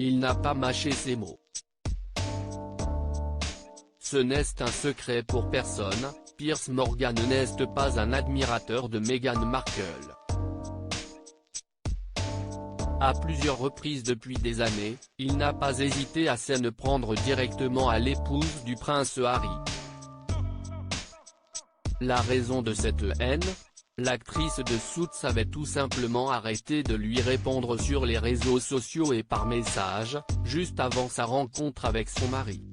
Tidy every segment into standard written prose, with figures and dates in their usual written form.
il n'a pas mâché ses mots. Ce n'est un secret pour personne, Piers Morgan n'est pas un admirateur de Meghan Markle. À plusieurs reprises depuis des années, il n'a pas hésité à s'en prendre directement à l'épouse du prince Harry. La raison de cette haine? L'actrice de Suits avait tout simplement arrêté de lui répondre sur les réseaux sociaux et par message, juste avant sa rencontre avec son mari.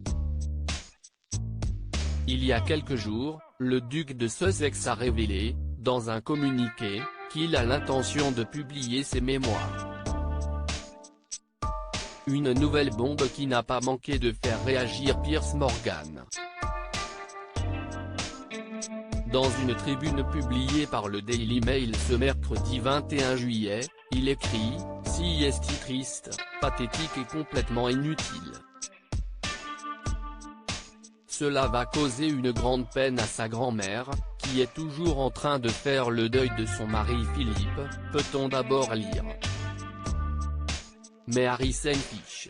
Il y a quelques jours, le duc de Sussex a révélé, dans un communiqué, qu'il a l'intention de publier ses mémoires. Une nouvelle bombe qui n'a pas manqué de faire réagir Piers Morgan. Dans une tribune publiée par le Daily Mail ce mercredi 21 juillet, il écrit « Si est triste, pathétique et complètement inutile. Cela va causer une grande peine à sa grand-mère, qui est toujours en train de faire le deuil de son mari Philippe, peut-on d'abord lire. Mais Harry s'en fiche.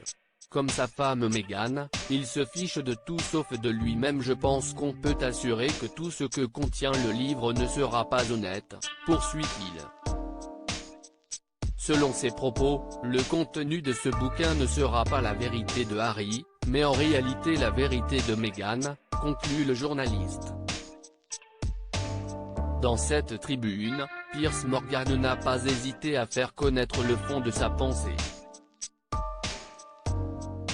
Comme sa femme Meghan, il se fiche de tout sauf de lui-même. Je pense qu'on peut assurer que tout ce que contient le livre ne sera pas honnête, poursuit-il. Selon ses propos, le contenu de ce bouquin ne sera pas la vérité de Harry, mais en réalité la vérité de Meghan, conclut le journaliste. Dans cette tribune, Piers Morgan n'a pas hésité à faire connaître le fond de sa pensée.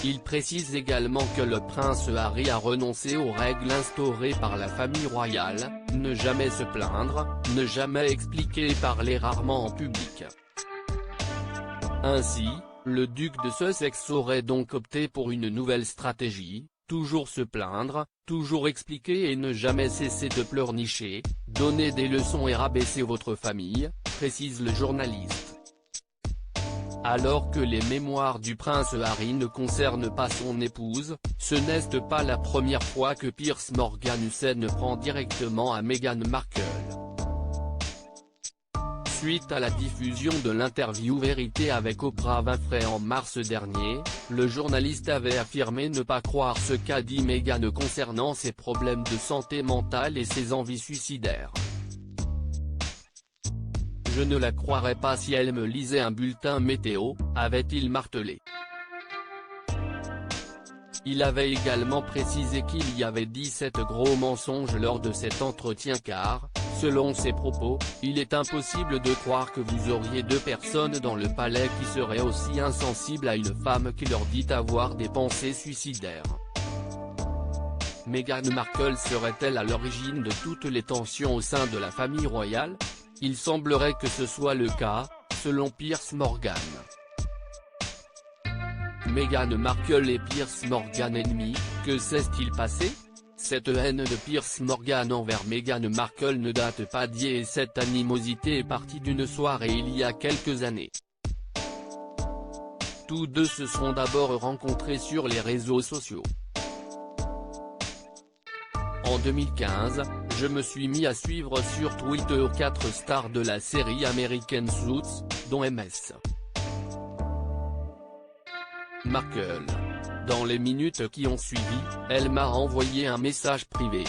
Il précise également que le prince Harry a renoncé aux règles instaurées par la famille royale, ne jamais se plaindre, ne jamais expliquer et parler rarement en public. Ainsi, le duc de Sussex aurait donc opté pour une nouvelle stratégie, toujours se plaindre, toujours expliquer et ne jamais cesser de pleurnicher, donner des leçons et rabaisser votre famille, précise le journaliste. Alors que les mémoires du prince Harry ne concernent pas son épouse, ce n'est pas la première fois que Piers Morgan s'en prend directement à Meghan Markle. Suite à la diffusion de l'interview Vérité avec Oprah Winfrey en mars dernier, le journaliste avait affirmé ne pas croire ce qu'a dit Meghan concernant ses problèmes de santé mentale et ses envies suicidaires. Je ne la croirais pas si elle me lisait un bulletin météo, avait-il martelé. Il avait également précisé qu'il y avait 17 gros mensonges lors de cet entretien car, selon ses propos, il est impossible de croire que vous auriez deux personnes dans le palais qui seraient aussi insensibles à une femme qui leur dit avoir des pensées suicidaires. Meghan Markle serait-elle à l'origine de toutes les tensions au sein de la famille royale? Il semblerait que ce soit le cas, selon Piers Morgan. Meghan Markle et Piers Morgan ennemis, que s'est-il passé? Cette haine de Piers Morgan envers Meghan Markle ne date pas d'hier et cette animosité est partie d'une soirée il y a quelques années. Tous deux se sont d'abord rencontrés sur les réseaux sociaux. En 2015, je me suis mis à suivre sur Twitter 4 stars de la série américaine Suits, dont Ms. Markle. Dans les minutes qui ont suivi, elle m'a envoyé un message privé.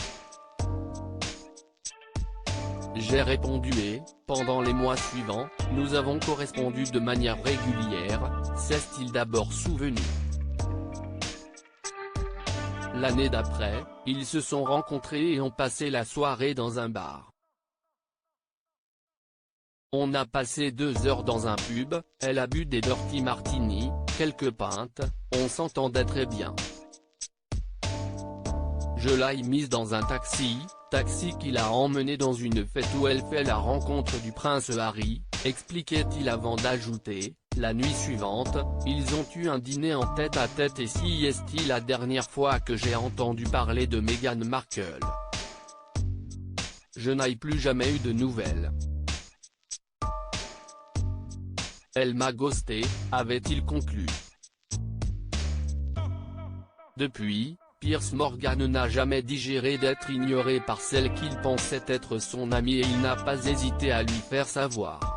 J'ai répondu et, pendant les mois suivants, nous avons correspondu de manière régulière, s'est-il d'abord souvenu. L'année d'après, ils se sont rencontrés et ont passé la soirée dans un bar. On a passé 2 heures dans un pub, elle a bu des dirty martini, quelques pintes, on s'entendait très bien. Je l'ai mise dans un taxi qui l'a emmenée dans une fête où elle fait la rencontre du prince Harry, expliquait-il avant d'ajouter, la nuit suivante, ils ont eu un dîner en tête-à-tête et si est-il la dernière fois que j'ai entendu parler de Meghan Markle. Je n'ai plus jamais eu de nouvelles. Elle m'a ghosté, avait-il conclu. Depuis, Piers Morgan n'a jamais digéré d'être ignoré par celle qu'il pensait être son amie et il n'a pas hésité à lui faire savoir.